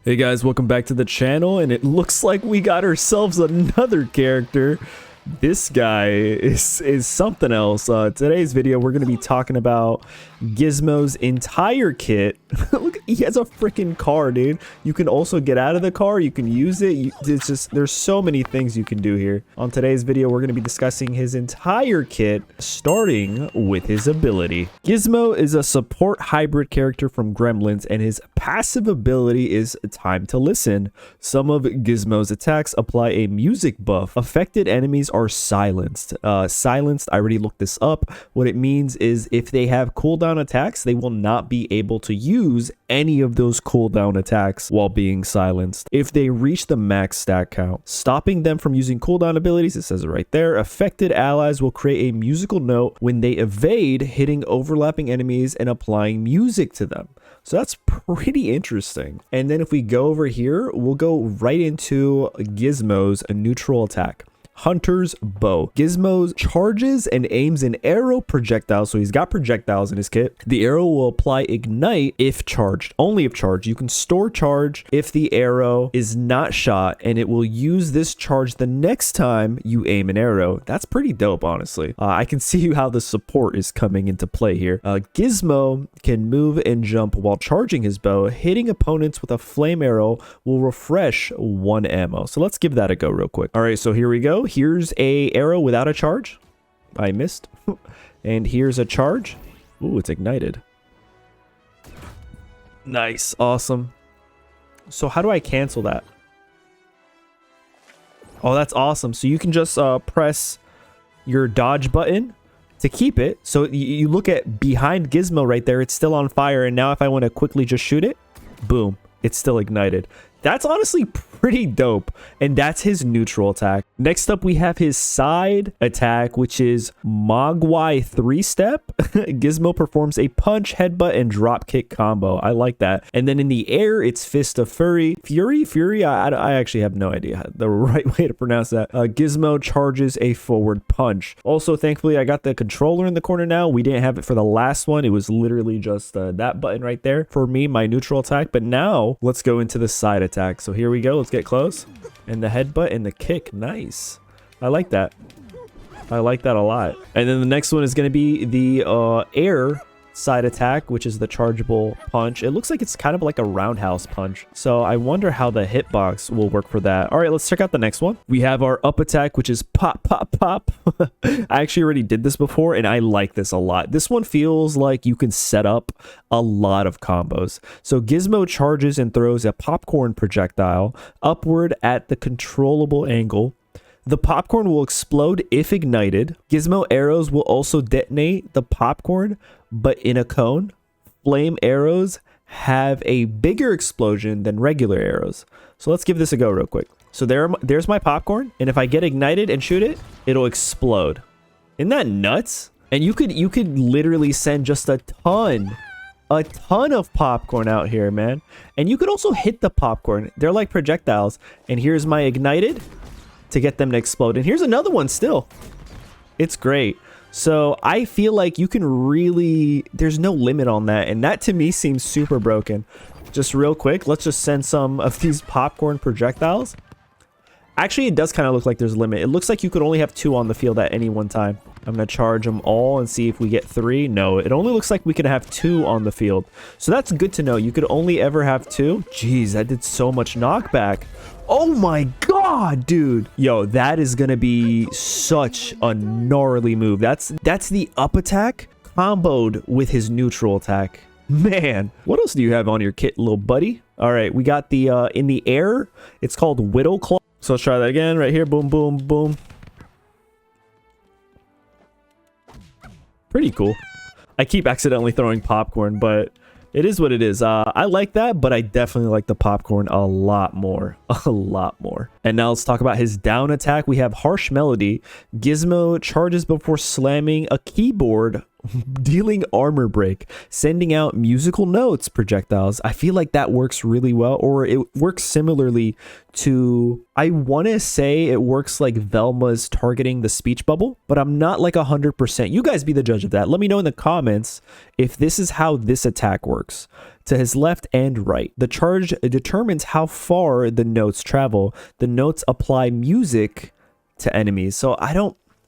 Hey guys, welcome back to the channel, and it looks like we got ourselves another character. This guy is something else. Today's video, we're going to be talking about Gizmo's entire kit. Look, he has a freaking car, dude. You can also get out of the car. You can use it. It's just, there's so many things you can do here. On today's video, we're going to be discussing his entire kit, starting with his ability. Gizmo is a support hybrid character from Gremlins, and his passive ability is Time to Listen. Some of Gizmo's attacks apply a music buff. Affected enemies are silenced. Silenced, I already looked this up. What it means is if they have cooldown attacks, they will not be able to use any of those cooldown attacks while being silenced if they reach the max stat count, stopping them from using cooldown abilities. It says it right there. Affected allies will create a musical note when they evade, hitting overlapping enemies and applying music to them. So that's pretty interesting. And then if we go over here, we'll go right into Gizmo's neutral attack. Hunter's Bow. Gizmo charges and aims an arrow projectile, so he's got projectiles in his kit. The arrow will apply ignite if charged, only if charged. You can store charge if the arrow is not shot, and it will use this charge the next time you aim an arrow. That's pretty dope, honestly. I can see how the support is coming into play here. Gizmo can move and jump while charging his bow. Hitting opponents with a flame arrow will refresh 1 ammo. So let's give that a go real quick. All right, so here we go. Here's a arrow without a charge. I missed. And here's a charge. Ooh, it's ignited. Nice. Awesome. So how do I cancel that? Oh, that's awesome. So you can just press your dodge button to keep it. So you look at behind Gizmo right there. It's still on fire. And now if I want to quickly just shoot it, boom, it's still ignited. That's honestly pretty dope. And that's his neutral attack. Next up, we have his side attack, which is Mogwai 3-step. Gizmo performs a punch, headbutt, and drop kick combo. I like that. And then in the air, it's Fist of Fury. Fury? I actually have no idea the right way to pronounce that. Gizmo charges a forward punch. Also, thankfully, I got the controller in the corner now. We didn't have it for the last one. It was literally just that button right there for me, my neutral attack. But now, let's go into the side attack. So here we go. Let's get close. And the headbutt and the kick. Nice. I like that. I like that a lot. And then the next one is going to be the air side attack, which is the chargeable punch. It looks like it's kind of like a roundhouse punch. So I wonder how the hitbox will work for that. All right, let's check out the next one. We have our up attack, which is pop, pop, pop. I actually already did this before, and I like this a lot. This one feels like you can set up a lot of combos. So Gizmo charges and throws a popcorn projectile upward at the controllable angle. The popcorn will explode if ignited. Gizmo arrows will also detonate the popcorn, but in a cone. Flame arrows have a bigger explosion than regular arrows. So let's give this a go real quick. So there's my popcorn, and if I get ignited and shoot it, it'll explode. Isn't that nuts? And you could literally send just a ton of popcorn out here, man. And you could also hit the popcorn. They're like projectiles. And here's my ignited to get them to explode. And here's another one still. It's great. So I feel like you can really, there's no limit on that. And that to me seems super broken. Just real quick, let's just send some of these popcorn projectiles. Actually, it does kind of look like there's a limit. It looks like you could only have 2 on the field at any one time. I'm going to charge them all and see if we get 3. No, it only looks like we can have 2 on the field. So that's good to know. You could only ever have 2. Jeez, that did so much knockback. Oh my god, dude. Yo, that is going to be such a gnarly move. That's the up attack comboed with his neutral attack. Man, what else do you have on your kit, little buddy? All right, we got the in the air. It's called Whittle Claw. So let's try that again right here. Boom, boom, boom. Pretty cool. I keep accidentally throwing popcorn, but it is what it is. I like that, but I definitely like the popcorn a lot more. A lot more. And now let's talk about his down attack. We have Harsh Melody. Gizmo charges before slamming a keyboard, dealing armor break, sending out musical notes projectiles. I feel like that works really well, or it works similarly to, I want to say it works like Velma's targeting the speech bubble, but I'm not like 100%. You guys be the judge of that. Let me know in the comments if this is how this attack works. to his left and right. The charge determines how far the notes travel. The notes apply music to enemies. So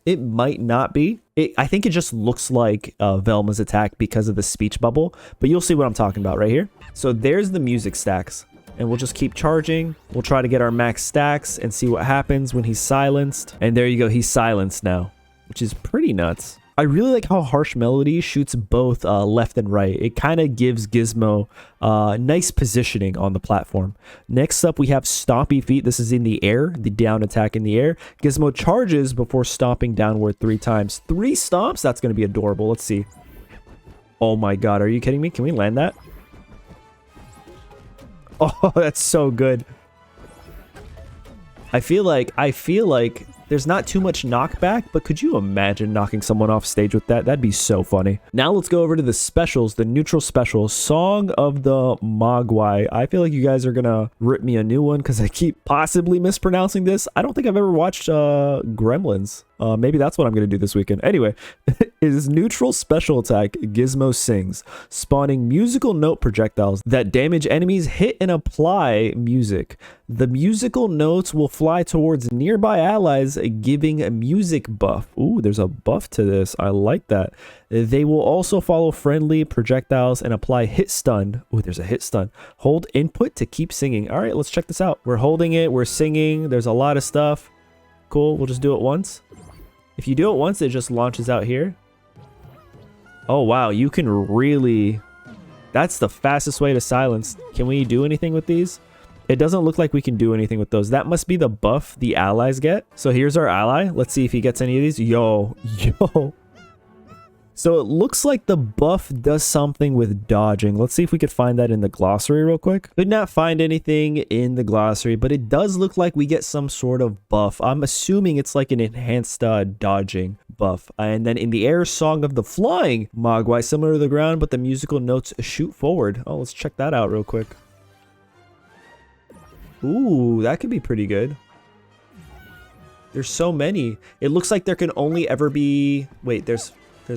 it might not be. I think it just looks like Velma's attack because of the speech bubble, but you'll see what I'm talking about right here. So there's the music stacks, and we'll just keep charging. We'll try to get our max stacks and see what happens when he's silenced. And there you go, he's silenced now, which is pretty nuts. I really like how Harsh Melody shoots both left and right. It kind of gives Gizmo nice positioning on the platform. Next up, we have Stompy Feet. This is in the air, the down attack in the air. Gizmo charges before stomping downward 3 times. 3 stomps? That's going to be adorable. Let's see. Oh my god, are you kidding me? Can we land that? Oh, that's so good. I feel like there's not too much knockback, but could you imagine knocking someone off stage with that? That'd be so funny. Now let's go over to the specials, the neutral specials. Song of the Mogwai. I feel like you guys are gonna rip me a new one because I keep possibly mispronouncing this. I don't think I've ever watched Gremlins. Maybe that's what I'm going to do this weekend. Anyway, his neutral special attack, Gizmo sings, spawning musical note projectiles that damage enemies, hit and apply music. The musical notes will fly towards nearby allies, giving a music buff. Ooh, there's a buff to this. I like that. They will also follow friendly projectiles and apply hit stun. Ooh, there's a hit stun. Hold input to keep singing. All right, let's check this out. We're holding it. We're singing. There's a lot of stuff. Cool. We'll just do it once. If you do it once, it just launches out here. Oh, wow. You can really... That's the fastest way to silence. Can we do anything with these? It doesn't look like we can do anything with those. That must be the buff the allies get. So here's our ally. Let's see if he gets any of these. Yo. So it looks like the buff does something with dodging. Let's see if we could find that in the glossary real quick. Could not find anything in the glossary, but it does look like we get some sort of buff. I'm assuming it's like an enhanced dodging buff. And then in the air, Song of the Flying Mogwai, similar to the ground, but the musical notes shoot forward. Oh, let's check that out real quick. Ooh, that could be pretty good. There's so many. It looks like there can only ever be... Wait, there's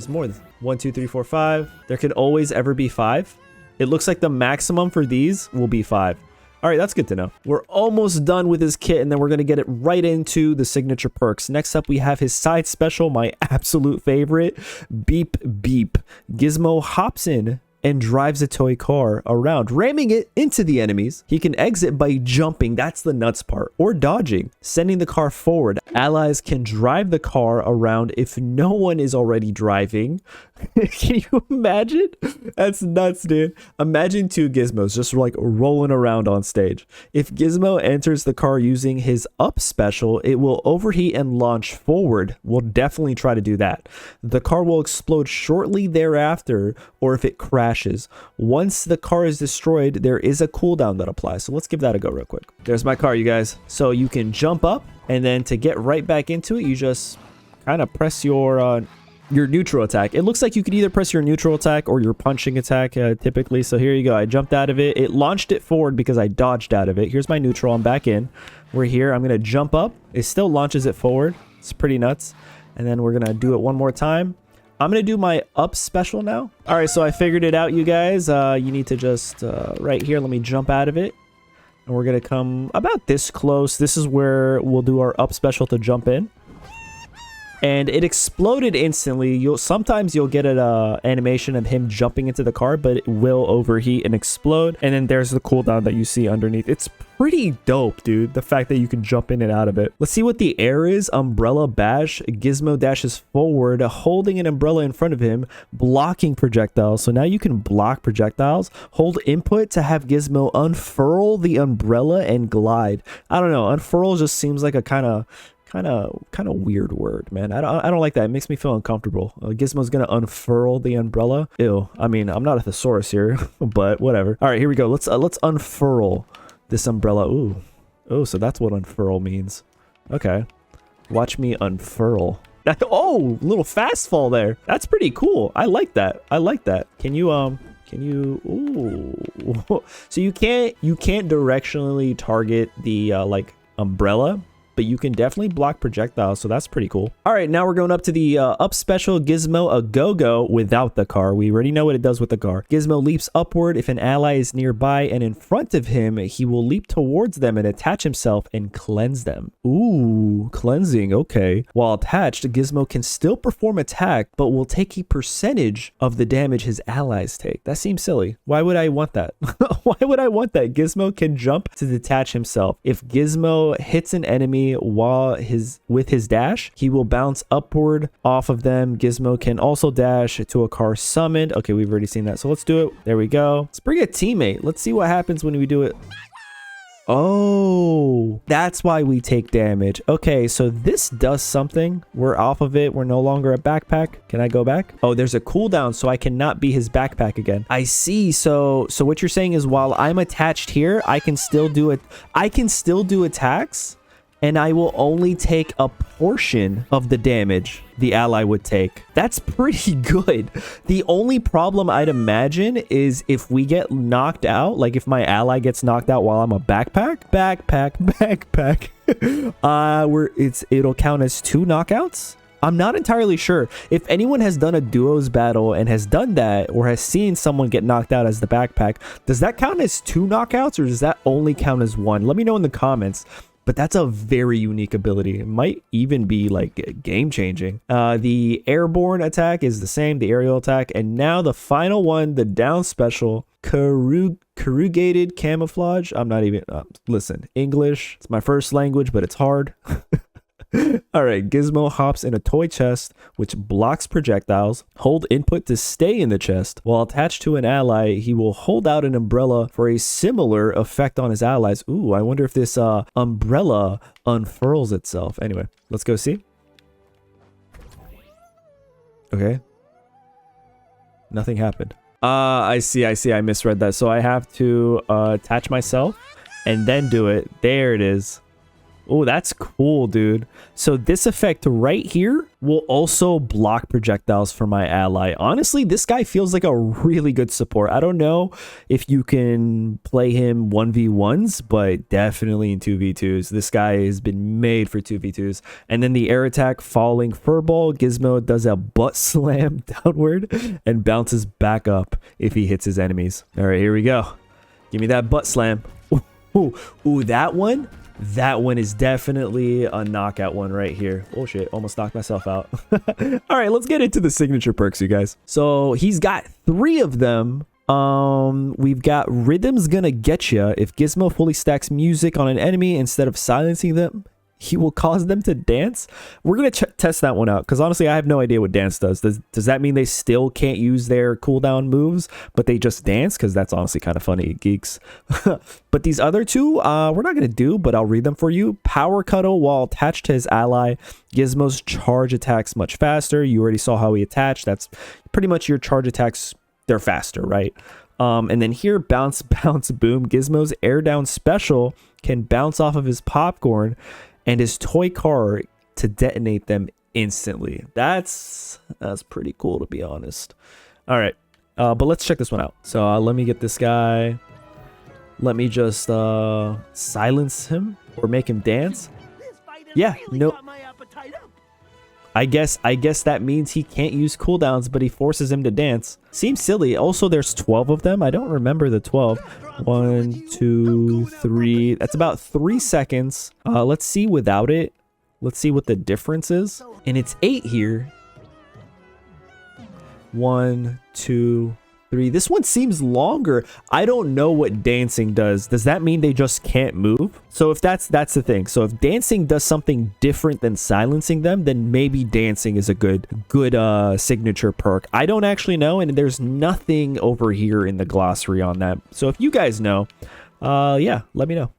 more than 1, 2, 3, 4, 5. There can always ever be 5. It looks like the maximum for these will be 5. All right, that's good to know. We're almost done with his kit, and then we're going to get it right into the signature perks. Next up, we have his side special, my absolute favorite, Beep Beep. Gizmo hops in and drives a toy car around, ramming it into the enemies. He can exit by jumping, that's the nuts part, or dodging, sending the car forward. Allies can drive the car around if no one is already driving. Can you imagine? That's nuts, dude. Imagine 2 Gizmos just like rolling around on stage. If Gizmo enters the car using his up special, it will overheat and launch forward. We'll definitely try to do that. The car will explode shortly thereafter, or if it crashes. Once the car is destroyed, there is a cooldown that applies. So let's give that a go real quick. There's my car, you guys. So you can jump up, and then to get right back into it, you just kind of press your neutral attack. It looks like you could either press your neutral attack or your punching attack typically. So here you go. I jumped out of it. It launched it forward because I dodged out of it. Here's my neutral. I'm back in. We're here. I'm going to jump up. It still launches it forward. It's pretty nuts. And then we're going to do it one more time. I'm going to do my up special now. All right, so I figured it out, you guys. You need to just right here. Let me jump out of it. And we're going to come about this close. This is where we'll do our up special to jump in. And it exploded instantly. Sometimes you'll get an animation of him jumping into the car, but it will overheat and explode. And then there's the cooldown that you see underneath. It's pretty dope, dude. The fact that you can jump in and out of it. Let's see what the air is. Umbrella bash. Gizmo dashes forward, holding an umbrella in front of him, blocking projectiles. So now you can block projectiles. Hold input to have Gizmo unfurl the umbrella and glide. I don't know. Unfurl just seems like a kind of weird word, man. I don't like that. It makes me feel uncomfortable. Gizmo's gonna unfurl the umbrella. Ew. I mean, I'm not a thesaurus here, but whatever. All right, here we go. Let's unfurl this umbrella. Ooh. Oh, so that's what unfurl means. Okay. Watch me unfurl. Oh, little fast fall there. That's pretty cool. I like that. I like that. Can you ooh. So you can't directionally target the like umbrella. but you can definitely block projectiles, so that's pretty cool. All right, now we're going up to the up special Gizmo A Go-Go without the car. We already know what it does with the car. Gizmo leaps upward. If an ally is nearby and in front of him, he will leap towards them and attach himself and cleanse them. Ooh, cleansing, okay. While attached, Gizmo can still perform attack, but will take a percentage of the damage his allies take. That seems silly. Why would I want that? Why would I want that? Gizmo can jump to detach himself. If Gizmo hits an enemy while with his dash, he will bounce upward off of them. Gizmo can also dash to a car summoned. Okay, we've already seen that, so let's do it. There we go. Let's bring a teammate. Let's see what happens when we do it. Oh, that's why we take damage. Okay, so this does something. We're off of it. We're no longer a backpack. Can I go back? Oh, there's a cooldown, so I cannot be his backpack again. I see. So what you're saying is while I'm attached here, I can still do it. I can still do attacks, and I will only take a portion of the damage the ally would take. That's pretty good. The only problem I'd imagine is if we get knocked out, like if my ally gets knocked out while I'm a backpack, it'll count as 2 knockouts. I'm not entirely sure. If anyone has done a duos battle and has done that or has seen someone get knocked out as the backpack, does that count as 2 knockouts or does that only count as 1? Let me know in the comments. But that's a very unique ability. It might even be like game changing. The airborne attack is the same, the aerial attack. And now the final one, the down special, corrugated camouflage. I'm not even, listen, English, it's my first language, but it's hard. All right, Gizmo hops in a toy chest, which blocks projectiles. Hold input to stay in the chest. While attached to an ally, he will hold out an umbrella for a similar effect on his allies. Ooh, I wonder if this umbrella unfurls itself. Anyway, let's go see. Okay. Nothing happened. I see. I misread that. So I have to attach myself and then do it. There it is. Oh, that's cool, dude. So this effect right here will also block projectiles for my ally. Honestly, this guy feels like a really good support. I don't know if you can play him 1v1s, but definitely in 2v2s. This guy has been made for 2v2s. And then the air attack, falling furball. Gizmo does a butt slam downward and bounces back up if he hits his enemies. All right, here we go. Give me that butt slam. Ooh, that one? That one is definitely a knockout one right here. Oh shit, almost knocked myself out. All right, let's get into the signature perks, you guys. So he's got 3 of them. We've got Rhythm's Gonna Get Ya. If Gizmo fully stacks music on an enemy instead of silencing them, he will cause them to dance. We're gonna test that one out because honestly I have no idea what dance does. Does that mean they still can't use their cooldown moves but they just dance? Because that's honestly kind of funny, geeks. But these other 2 we're not gonna do, but I'll read them for you. Power Cuddle. While attached to his ally, Gizmo's charge attacks much faster. You already saw how he attached. That's pretty much your charge attacks. They're faster, right? And then here, Bounce Bounce Boom. Gizmo's air down special can bounce off of his popcorn and his toy car to detonate them instantly. That's pretty cool, to be honest. All right, but let's check this one out. So let me get this guy. Let me just silence him or make him dance. Yeah, no. I guess that means he can't use cooldowns, but he forces him to dance. Seems silly. Also, there's 12 of them. I don't remember the 12. 1, 2, 3. That's about 3 seconds. Let's see without it. Let's see what the difference is. And it's 8 here. 1, 2, 3. This one seems longer. I don't know what dancing does. Does that mean they just can't move? So if that's the thing. So if dancing does something different than silencing them, then maybe dancing is a good signature perk. I don't actually know, and there's nothing over here in the glossary on that. So if you guys know, yeah, let me know.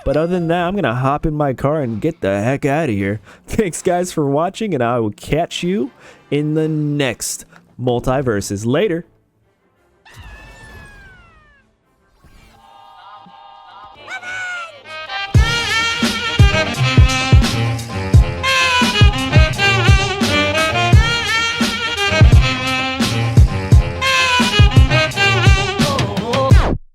But other than that, I'm gonna hop in my car and get the heck out of here. Thanks guys for watching, and I will catch you in the next Multiversus. Later.